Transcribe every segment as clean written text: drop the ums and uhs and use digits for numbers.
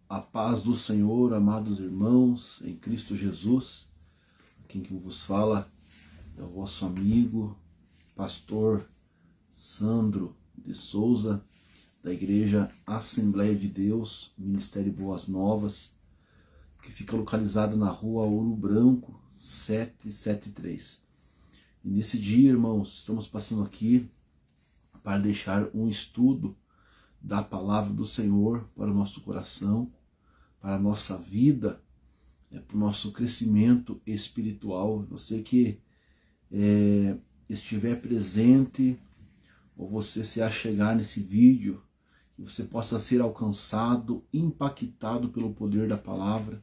A paz do Senhor, amados irmãos, em Cristo Jesus. Quem que vos fala é o vosso amigo, pastor Sandro de Souza, da Igreja Assembleia de Deus, Ministério Boas Novas, que fica localizado na rua Ouro Branco, 773. E nesse dia, irmãos, estamos passando aqui para deixar um estudo da palavra do Senhor para o nosso coração, para a nossa vida, para o nosso crescimento espiritual. Você que estiver presente, ou você se achegar nesse vídeo, que você possa ser alcançado, impactado pelo poder da palavra,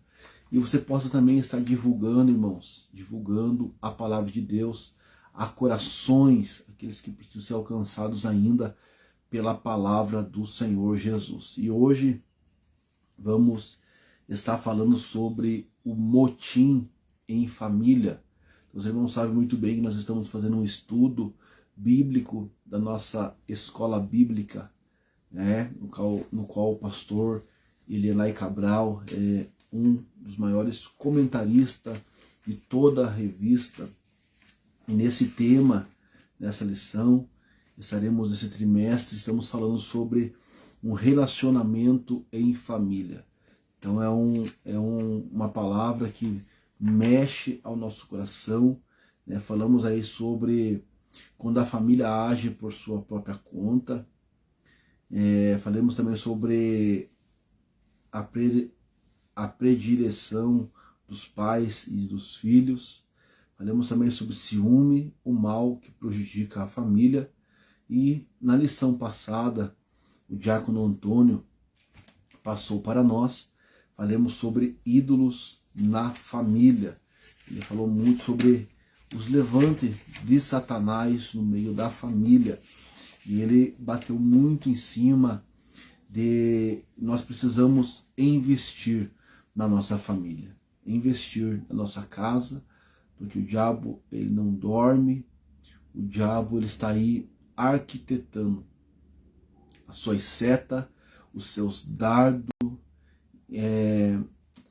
e você possa também estar divulgando, irmãos, divulgando a palavra de Deus a corações, aqueles que precisam ser alcançados ainda pela palavra do Senhor Jesus. E hoje vamos estar falando sobre o motim em família. Os irmãos sabem muito bem que nós estamos fazendo um estudo bíblico da nossa escola bíblica, no qual o pastor Elielai Cabral é um dos maiores comentaristas de toda a revista. E nesse tema, nessa lição, estaremos nesse trimestre, estamos falando sobre um relacionamento em família. Então uma palavra que mexe ao nosso coração, né? Falamos aí sobre quando a família age por sua própria conta. Falamos também sobre a predileção dos pais e dos filhos. Falamos também sobre ciúme, o mal que prejudica a família. E na lição passada, o diácono Antônio passou para nós, falamos sobre ídolos na família. Ele falou muito sobre os levantes de Satanás no meio da família. E ele bateu muito em cima de nós precisamos investir na nossa família, investir na nossa casa, porque o diabo ele não dorme, o diabo ele está aí arquitetando as suas setas, os seus dardos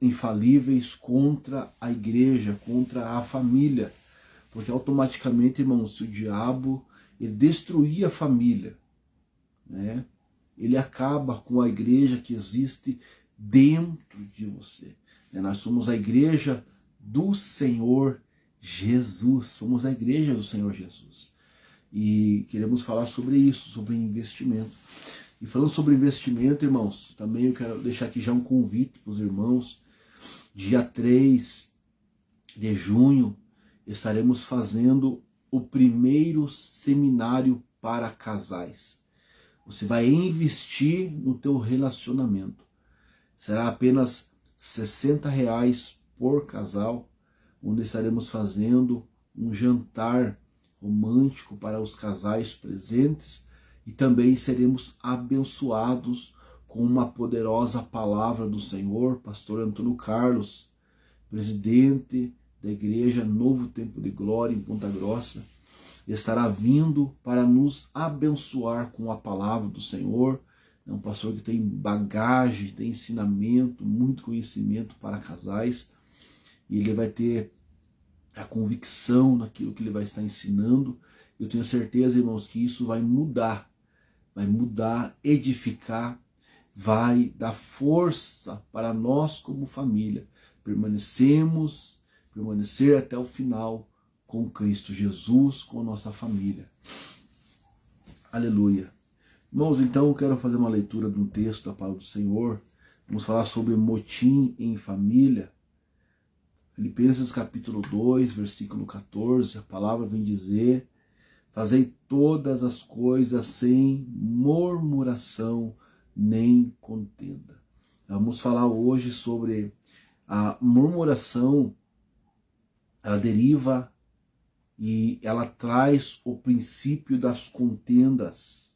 infalíveis contra a igreja, contra a família, porque automaticamente, irmãos, se o diabo ele destruir a família, né, ele acaba com a igreja que existe dentro de você. Nós somos a igreja do Senhor Jesus, somos a igreja do Senhor Jesus. E queremos falar sobre isso, sobre investimento. E falando sobre investimento, irmãos, também eu quero deixar aqui já um convite para os irmãos. Dia 3 de junho estaremos fazendo o primeiro seminário para casais. Você vai investir no teu relacionamento. Será apenas R$60 por casal, onde estaremos fazendo um jantar romântico para os casais presentes e também seremos abençoados com uma poderosa palavra do Senhor. Pastor Antônio Carlos, presidente da Igreja Novo Tempo de Glória em Ponta Grossa, estará vindo para nos abençoar com a palavra do Senhor. É um pastor que tem bagagem, tem ensinamento, muito conhecimento para casais, e ele vai ter a convicção naquilo que ele vai estar ensinando. Eu tenho certeza, irmãos, que isso vai mudar, edificar, vai dar força para nós como família, permanecer até o final com Cristo Jesus, com nossa família. Aleluia. Irmãos, então eu quero fazer uma leitura de um texto da palavra do Senhor. Vamos falar sobre motim em família. Filipenses capítulo 2, versículo 14, a palavra vem dizer: fazei todas as coisas sem murmuração nem contenda. Vamos falar hoje sobre a murmuração. Ela deriva e ela traz o princípio das contendas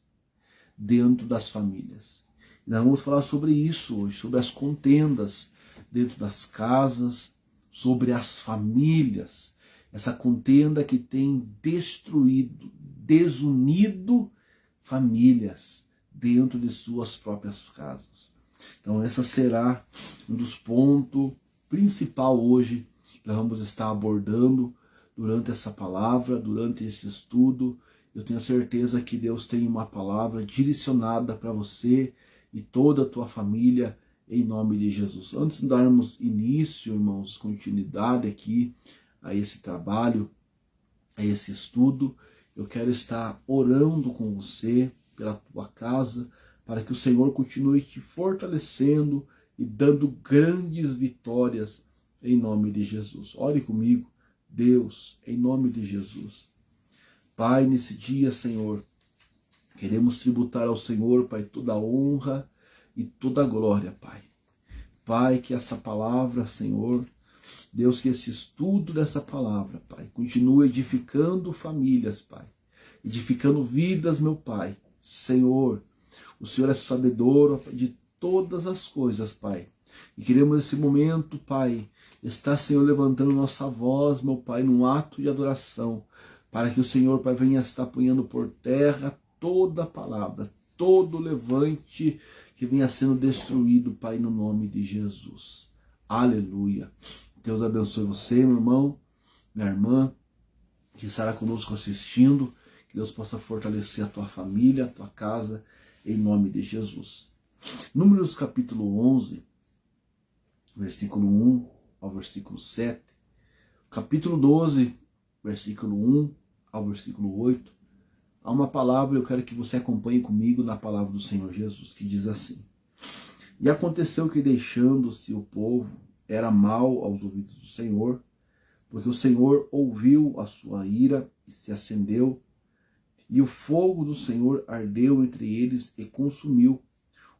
dentro das famílias. E nós vamos falar sobre isso hoje, sobre as contendas dentro das casas, sobre as famílias, essa contenda que tem destruído, desunido famílias dentro de suas próprias casas. Então essa será um dos pontos principal hoje que nós vamos estar abordando durante essa palavra, durante esse estudo. Eu tenho certeza que Deus tem uma palavra direcionada para você e toda a tua família, em nome de Jesus. Antes de darmos início, irmãos, continuidade aqui a esse trabalho, a esse estudo, eu quero estar orando com você, pela tua casa, para que o Senhor continue te fortalecendo e dando grandes vitórias em nome de Jesus. Ore comigo, Deus, em nome de Jesus. Pai, nesse dia, Senhor, queremos tributar ao Senhor, Pai, toda a honra e toda a glória, Pai. Pai, que essa palavra, Senhor, Deus, que esse estudo dessa palavra, Pai, continue edificando famílias, Pai, edificando vidas, meu Pai. Senhor, o Senhor é sabedor de todas as coisas, Pai. E queremos nesse momento, Pai, estar, Senhor, levantando nossa voz, meu Pai, num ato de adoração, para que o Senhor, Pai, venha estar ponhando por terra toda a palavra, todo levante que venha sendo destruído, Pai, no nome de Jesus. Aleluia. Deus abençoe você, meu irmão, minha irmã, que estará conosco assistindo. Que Deus possa fortalecer a tua família, a tua casa, em nome de Jesus. Números capítulo 11, versículo 1 ao versículo 7. Capítulo 12, versículo 1 ao versículo 8. Há uma palavra, eu quero que você acompanhe comigo na palavra do Senhor Jesus, que diz assim: E aconteceu que, deixando-se o povo, era mal aos ouvidos do Senhor, porque o Senhor ouviu a sua ira e se acendeu, e o fogo do Senhor ardeu entre eles e consumiu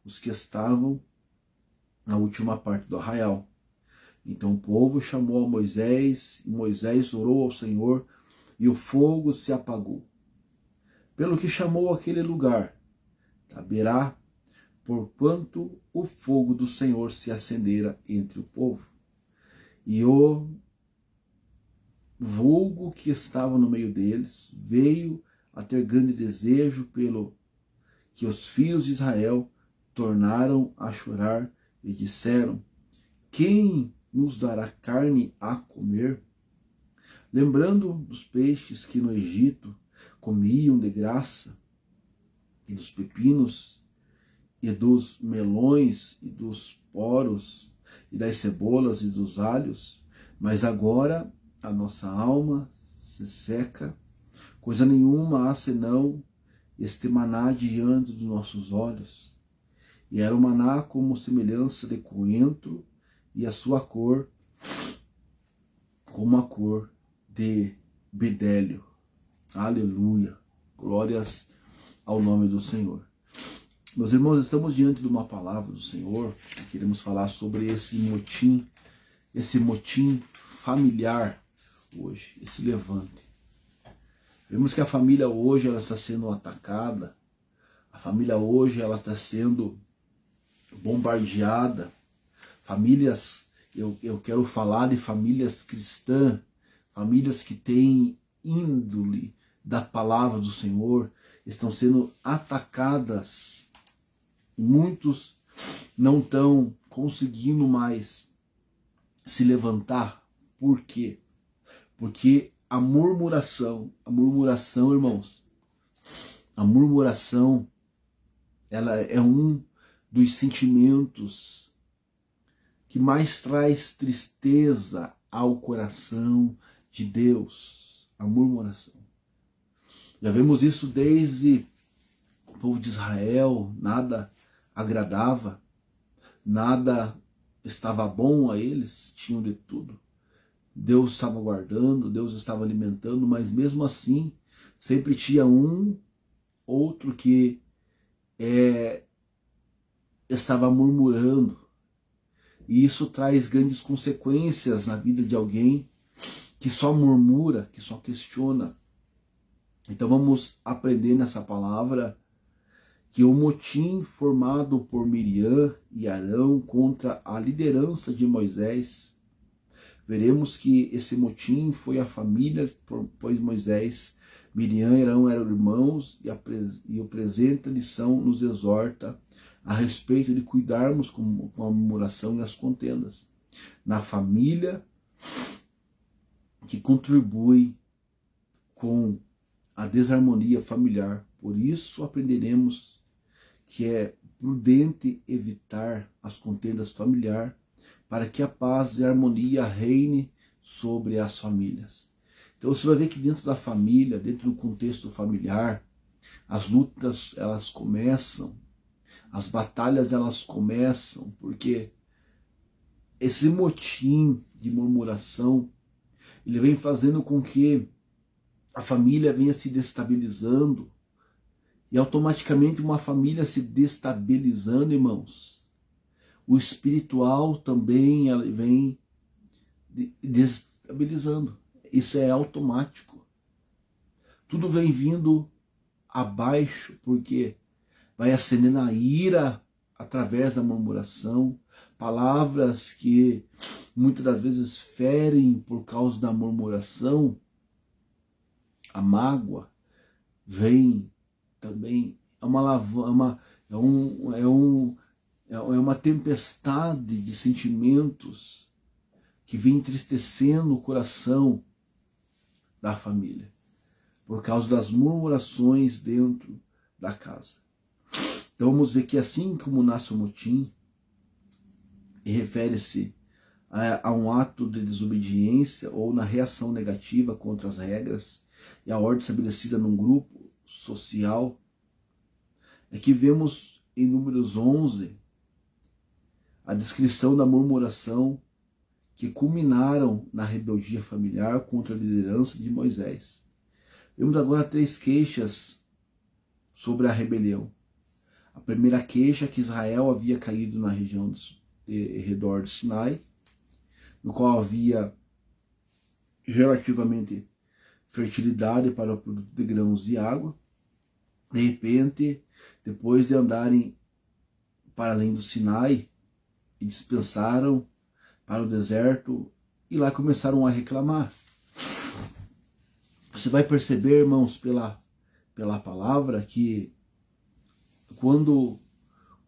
os que estavam na última parte do arraial. Então o povo chamou a Moisés, e Moisés orou ao Senhor, e o fogo se apagou. Pelo que chamou aquele lugar Taberá, porquanto o fogo do Senhor se acendera entre o povo. E o vulgo que estava no meio deles veio a ter grande desejo, pelo que os filhos de Israel tornaram a chorar e disseram: Quem nos dará carne a comer? Lembrando dos peixes que no Egito comiam de graça, e dos pepinos, e dos melões, e dos poros, e das cebolas e dos alhos, mas agora a nossa alma se seca, coisa nenhuma há senão este maná diante dos nossos olhos. E era o maná como semelhança de coentro, e a sua cor como a cor de bedélio. Aleluia. Glórias ao nome do Senhor. Meus irmãos, estamos diante de uma palavra do Senhor e queremos falar sobre esse motim familiar hoje, esse levante. Vemos que a família hoje ela está sendo atacada, a família hoje ela está sendo bombardeada. Famílias, eu quero falar de famílias cristãs, famílias que têm índole da palavra do Senhor, estão sendo atacadas. Muitos não estão conseguindo mais se levantar. Por quê? Porque a murmuração, irmãos, a murmuração, ela é um dos sentimentos que mais traz tristeza ao coração de Deus, a murmuração. Já vemos isso desde o povo de Israel, nada agradava, nada estava bom a eles, tinham de tudo. Deus estava guardando, Deus estava alimentando, mas mesmo assim, sempre tinha um, outro que estava murmurando. E isso traz grandes consequências na vida de alguém que só murmura, que só questiona. Então vamos aprender nessa palavra que o motim formado por Miriam e Arão contra a liderança de Moisés, veremos que esse motim foi a família, pois Moisés, Miriam e Arão eram irmãos, e a presente lição nos exorta a respeito de cuidarmos com a murmuração e as contendas na família, que contribui com a desarmonia familiar. Por isso aprenderemos que é prudente evitar as contendas familiares, para que a paz e a harmonia reine sobre as famílias. Então você vai ver que dentro da família, dentro do contexto familiar, as lutas elas começam, as batalhas elas começam, porque esse motim de murmuração, ele vem fazendo com que a família venha se destabilizando, e automaticamente uma família se destabilizando, irmãos, o espiritual também ela vem destabilizando. Isso é automático. Tudo vem vindo abaixo, porque vai acendendo a ira através da murmuração, palavras que muitas das vezes ferem por causa da murmuração. A mágoa vem também, é uma tempestade de sentimentos que vem entristecendo o coração da família, por causa das murmurações dentro da casa. Então vamos ver que assim como nasce o motim, e refere-se a um ato de desobediência ou na reação negativa contra as regras e a ordem estabelecida num grupo social, é que vemos em Números 11 a descrição da murmuração que culminaram na rebeldia familiar contra a liderança de Moisés. Vemos agora 3 queixas sobre a rebelião. A primeira queixa é que Israel havia caído na região de redor de Sinai, no qual havia relativamente fertilidade para o produto de grãos e água. De repente, depois de andarem para além do Sinai, e dispensaram para o deserto, e lá começaram a reclamar. Você vai perceber, irmãos, pela palavra, que quando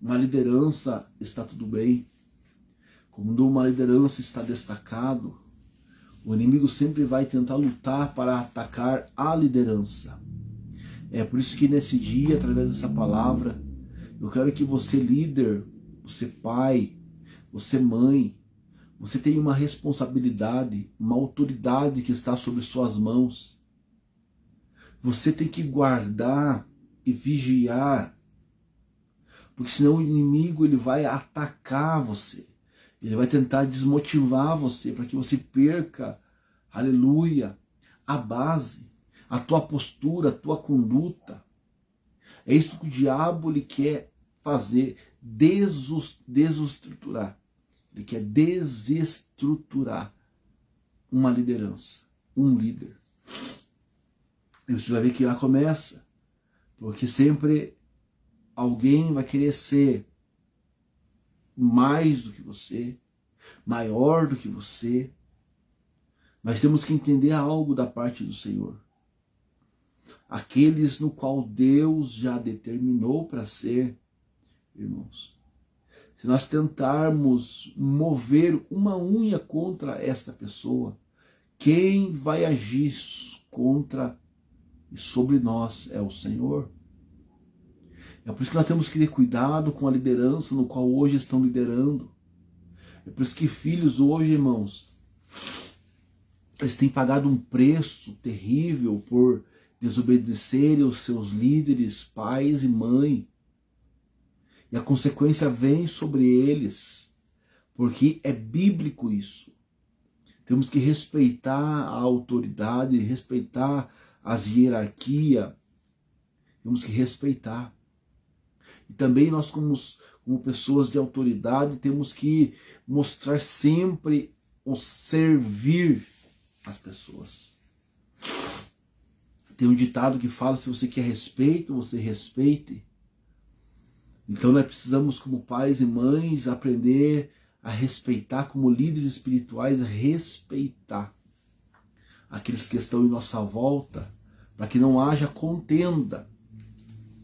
uma liderança está tudo bem, quando uma liderança está destacado, o inimigo sempre vai tentar lutar para atacar a liderança. É por isso que nesse dia, através dessa palavra, eu quero que você líder, você pai, você mãe, você tenha uma responsabilidade, uma autoridade que está sobre suas mãos. Você tem que guardar e vigiar, porque senão o inimigo ele vai atacar você. Ele vai tentar desmotivar você para que você perca, aleluia, a base, a tua postura, a tua conduta. É isso que o diabo ele quer fazer, desestruturar. Ele quer desestruturar uma liderança, um líder. E você vai ver que lá começa, porque sempre alguém vai querer ser mais do que você, maior do que você. Mas temos que entender algo da parte do Senhor. Aqueles no qual Deus já determinou para ser, irmãos. Se nós tentarmos mover uma unha contra esta pessoa, quem vai agir contra e sobre nós é o Senhor. É por isso que nós temos que ter cuidado com a liderança no qual hoje estão liderando. É por isso que filhos hoje, irmãos, eles têm pagado um preço terrível por desobedecerem os seus líderes, pais e mãe. E a consequência vem sobre eles, porque é bíblico isso. Temos que respeitar a autoridade, respeitar as hierarquias. Temos que respeitar. E também nós, como pessoas de autoridade, temos que mostrar sempre o servir as pessoas. Tem um ditado que fala, se você quer respeito, você respeite. Então nós precisamos, como pais e mães, aprender a respeitar, como líderes espirituais, a respeitar aqueles que estão em nossa volta, para que não haja contenda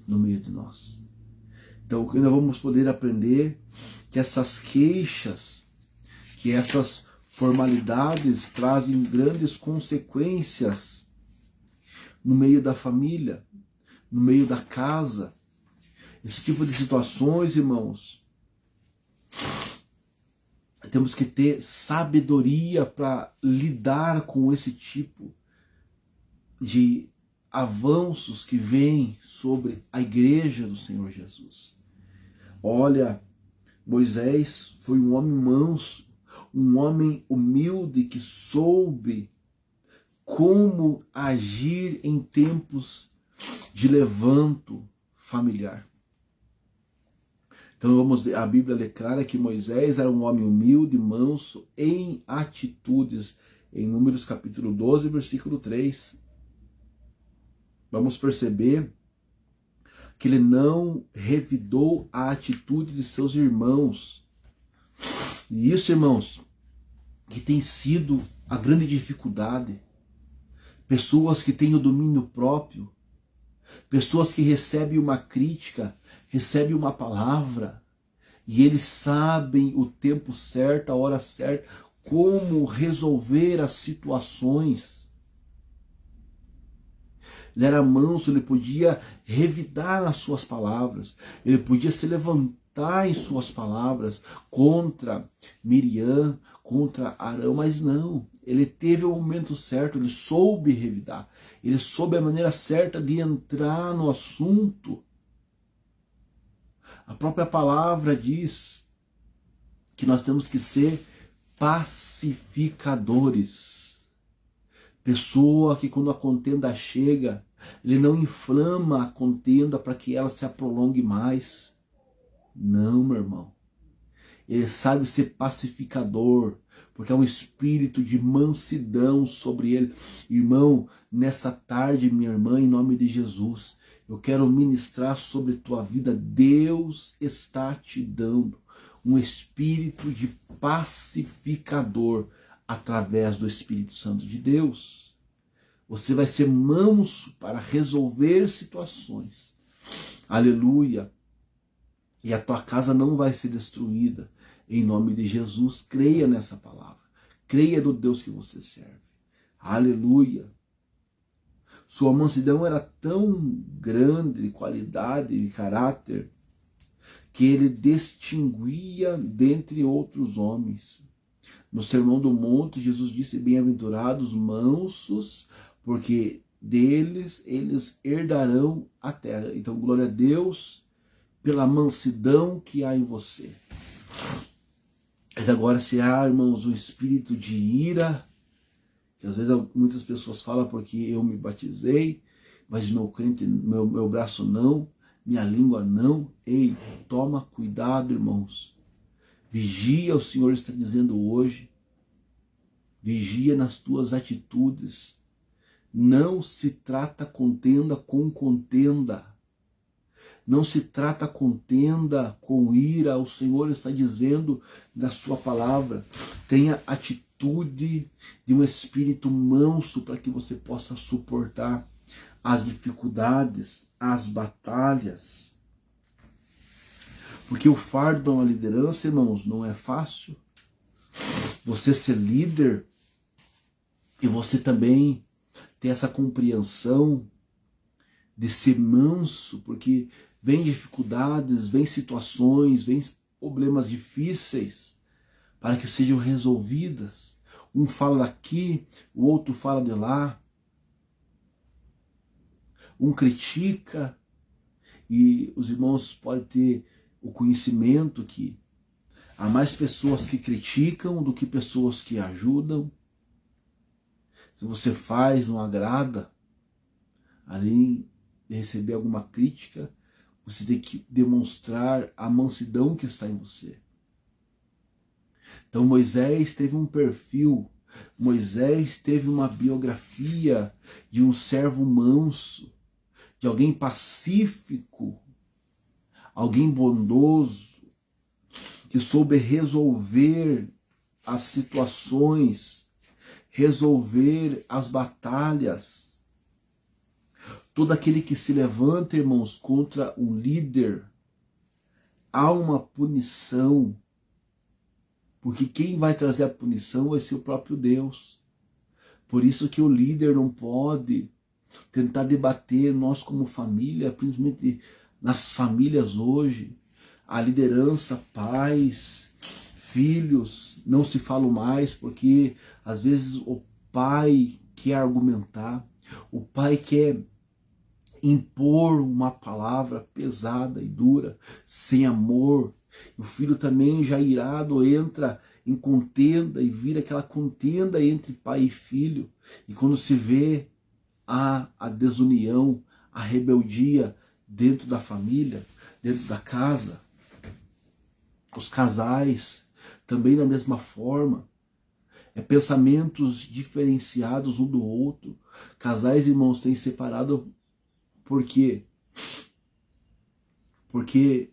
no meio de nós. Então ainda vamos poder aprender que essas queixas, que essas formalidades trazem grandes consequências no meio da família, no meio da casa. Esse tipo de situações, irmãos, temos que ter sabedoria para lidar com esse tipo de avanços que vêm sobre a igreja do Senhor Jesus. Olha, Moisés foi um homem manso, um homem humilde que soube como agir em tempos de levanto familiar. Então a Bíblia declara que Moisés era um homem humilde, manso, em atitudes, em Números capítulo 12, versículo 3. Vamos perceber que ele não revidou a atitude de seus irmãos. E isso, irmãos, que tem sido a grande dificuldade. Pessoas que têm o domínio próprio, pessoas que recebem uma crítica, recebem uma palavra, e eles sabem o tempo certo, a hora certa, como resolver as situações. Ele era manso, ele podia revidar as suas palavras, ele podia se levantar em suas palavras contra Miriam, contra Arão, mas não, ele teve o momento certo, ele soube revidar, ele soube a maneira certa de entrar no assunto. A própria palavra diz que nós temos que ser pacificadores. Pessoa que quando a contenda chega, ele não inflama a contenda para que ela se prolongue mais. Não, meu irmão. Ele sabe ser pacificador, porque é um espírito de mansidão sobre ele. Irmão, nessa tarde, minha irmã, em nome de Jesus, eu quero ministrar sobre tua vida. Deus está te dando um espírito de pacificador através do Espírito Santo de Deus. Você vai ser manso para resolver situações. Aleluia. E a tua casa não vai ser destruída. Em nome de Jesus, creia nessa palavra. Creia no Deus que você serve. Aleluia. Sua mansidão era tão grande de qualidade, de caráter, que ele distinguia dentre outros homens. No Sermão do Monte, Jesus disse: bem-aventurados mansos, porque deles eles herdarão a terra. Então, glória a Deus pela mansidão que há em você. Mas agora, se há, irmãos, um espírito de ira, que às vezes muitas pessoas falam porque eu me batizei, mas meu braço não, minha língua não. Ei, toma cuidado, irmãos. Vigia, o Senhor está dizendo hoje. Vigia nas tuas atitudes. Não se trata contenda com contenda. Não se trata contenda com ira. O Senhor está dizendo na sua palavra: tenha atitude de um espírito manso para que você possa suportar as dificuldades, as batalhas. Porque o fardo de uma liderança, irmãos, não é fácil. Você ser líder e você também ter essa compreensão de ser manso, porque vem dificuldades, vem situações, vem problemas difíceis para que sejam resolvidas. Um fala daqui, o outro fala de lá. Um critica, e os irmãos podem ter o conhecimento que há mais pessoas que criticam do que pessoas que ajudam. Se você faz, não agrada, além de receber alguma crítica, você tem que demonstrar a mansidão que está em você. Então Moisés teve um perfil, Moisés teve uma biografia de um servo manso, de alguém pacífico, alguém bondoso, que soube resolver as situações, resolver as batalhas. Todo aquele que se levanta, irmãos, contra um líder, há uma punição, porque quem vai trazer a punição vai ser o próprio Deus. Por isso que o líder não pode tentar debater, nós como família, principalmente nas famílias hoje, a liderança, pais, filhos, não se falam mais, porque às vezes o pai quer argumentar, o pai quer impor uma palavra pesada e dura, sem amor. O filho também, já irado, entra em contenda e vira aquela contenda entre pai e filho. E quando se vê a desunião, a rebeldia dentro da família, dentro da casa, os casais também da mesma forma, pensamentos diferenciados um do outro. Casais, irmãos, têm separado por quê? Porque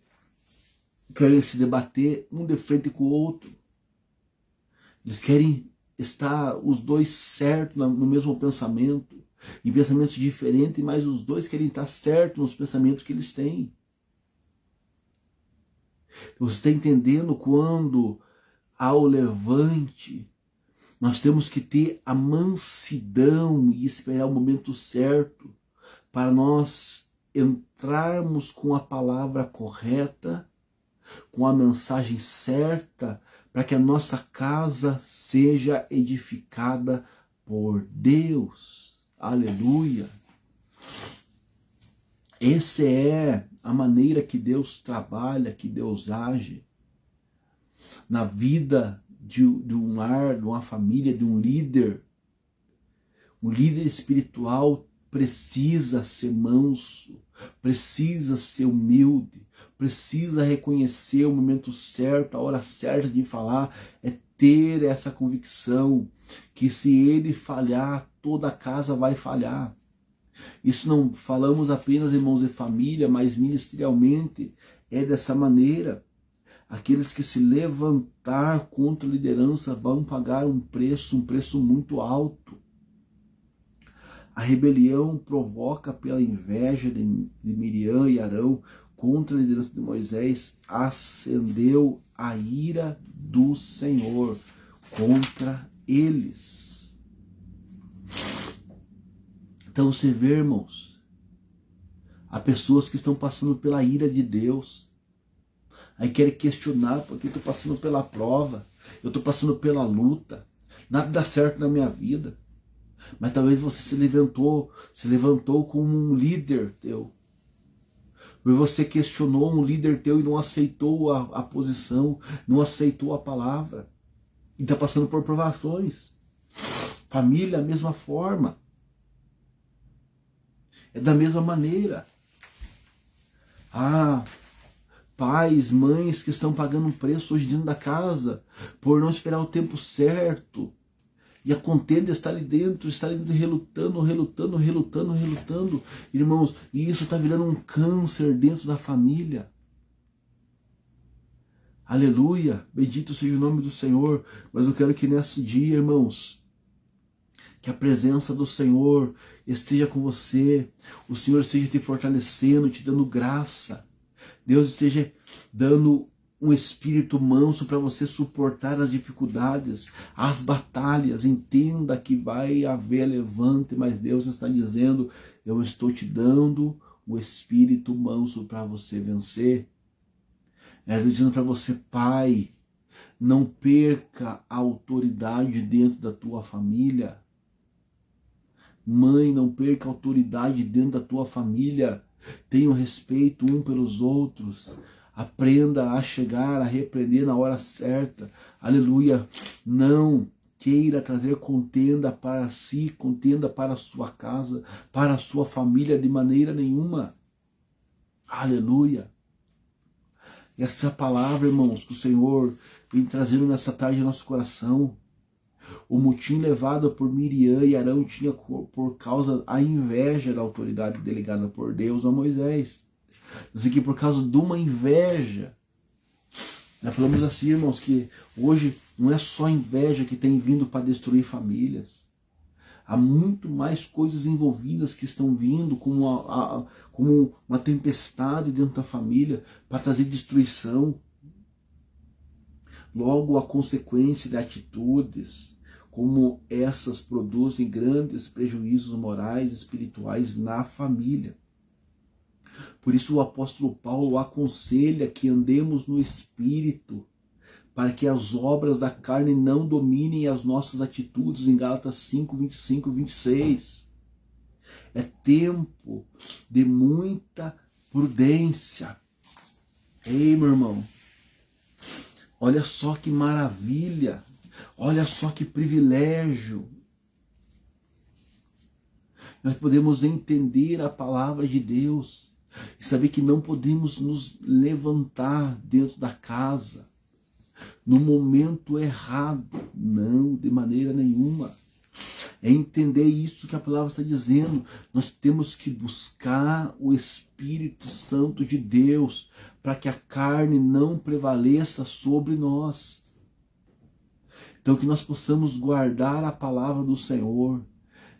querem se debater um de frente com o outro. Eles querem estar os dois certos no mesmo pensamento, em pensamentos diferentes, mas os dois querem estar certos nos pensamentos que eles têm. Você está entendendo? Quando há o levante, nós temos que ter a mansidão e esperar o momento certo para nós entrarmos com a palavra correta, com a mensagem certa, para que a nossa casa seja edificada por Deus. Aleluia! Essa é a maneira que Deus trabalha, que Deus age na vida de um lar, de uma família, de um líder. Um líder espiritual precisa ser manso, precisa ser humilde, precisa reconhecer o momento certo, a hora certa de falar, ter essa convicção que se ele falhar, toda a casa vai falhar. Isso não falamos apenas, irmãos, de família, mas ministerialmente é dessa maneira. Aqueles que se levantar contra a liderança vão pagar um preço muito alto. A rebelião provoca pela inveja de Miriam e Arão contra a liderança de Moisés, acendeu a ira do Senhor contra eles. Então você vê, irmãos, há pessoas que estão passando pela ira de Deus, aí querem questionar, porque eu estou passando pela prova, eu estou passando pela luta, nada dá certo na minha vida. Mas talvez você se levantou como um líder teu. Ou você questionou um líder teu e não aceitou a posição, não aceitou a palavra. E está passando por provações. Família, a mesma forma. É da mesma maneira. Pais, mães que estão pagando um preço hoje dentro da casa por não esperar o tempo certo. E a contenda está ali dentro relutando. Irmãos, e isso está virando um câncer dentro da família. Aleluia, bendito seja o nome do Senhor. Mas eu quero que nesse dia, irmãos, que a presença do Senhor esteja com você. O Senhor esteja te fortalecendo, te dando graça. Deus esteja dando um espírito manso para você suportar as dificuldades, as batalhas. Entenda que vai haver levante, mas Deus está dizendo: eu estou te dando o espírito manso para você vencer. Estou dizendo para você, pai, não perca a autoridade dentro da tua família. Mãe, não perca a autoridade dentro da tua família. Tenha respeito um pelos outros. Aprenda a chegar, a repreender na hora certa. Aleluia. Não queira trazer contenda para si, contenda para a sua casa, para a sua família de maneira nenhuma. Aleluia. Essa palavra, irmãos, que o Senhor vem trazendo nessa tarde em nosso coração. O motim levado por Miriam e Arão tinha por causa da inveja da autoridade delegada por Deus a Moisés. Isso aqui por causa de uma inveja. Nós falamos assim, irmãos, que hoje não é só inveja que tem vindo para destruir famílias. Há muito mais coisas envolvidas que estão vindo como uma tempestade dentro da família para trazer destruição. Logo, a consequência de atitudes como essas produzem grandes prejuízos morais e espirituais na família. Por isso o apóstolo Paulo aconselha que andemos no Espírito, para que as obras da carne não dominem as nossas atitudes, em Gálatas 5, 25 e 26. É tempo de muita prudência. Ei, meu irmão, olha só que maravilha, olha só que privilégio. Nós podemos entender a palavra de Deus e saber que não podemos nos levantar dentro da casa no momento errado. Não, de maneira nenhuma. É entender isso que a palavra está dizendo. Nós temos que buscar o Espírito Santo de Deus para que a carne não prevaleça sobre nós. Então que nós possamos guardar a palavra do Senhor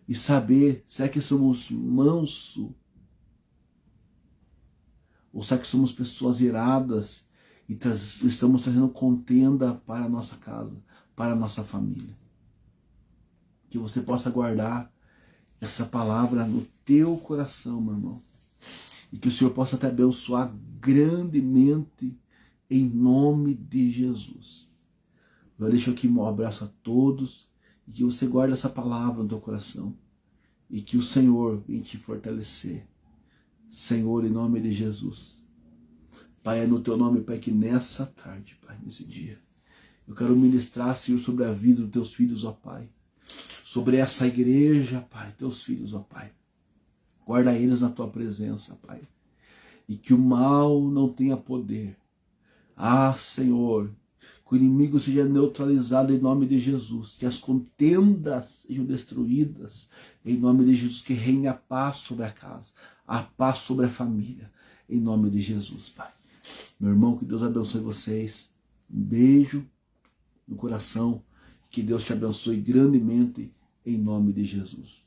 e saber, será que somos mansos? Ou será que somos pessoas iradas e estamos trazendo contenda para a nossa casa, para a nossa família? Que você possa guardar essa palavra no teu coração, meu irmão. E que o Senhor possa te abençoar grandemente em nome de Jesus. Eu deixo aqui um abraço a todos e que você guarde essa palavra no teu coração. E que o Senhor venha te fortalecer. Senhor, em nome de Jesus. Pai, é no teu nome, Pai, que nessa tarde, Pai, nesse dia, eu quero ministrar, Senhor, sobre a vida dos teus filhos, ó Pai. Sobre essa igreja, Pai, teus filhos, ó Pai. Guarda eles na tua presença, Pai. E que o mal não tenha poder. Ah, Senhor, que o inimigo seja neutralizado em nome de Jesus. Que as contendas sejam destruídas em nome de Jesus. Que reine a paz sobre a casa, a paz sobre a família. Em nome de Jesus, Pai. Meu irmão, que Deus abençoe vocês. Um beijo no coração. Que Deus te abençoe grandemente em nome de Jesus.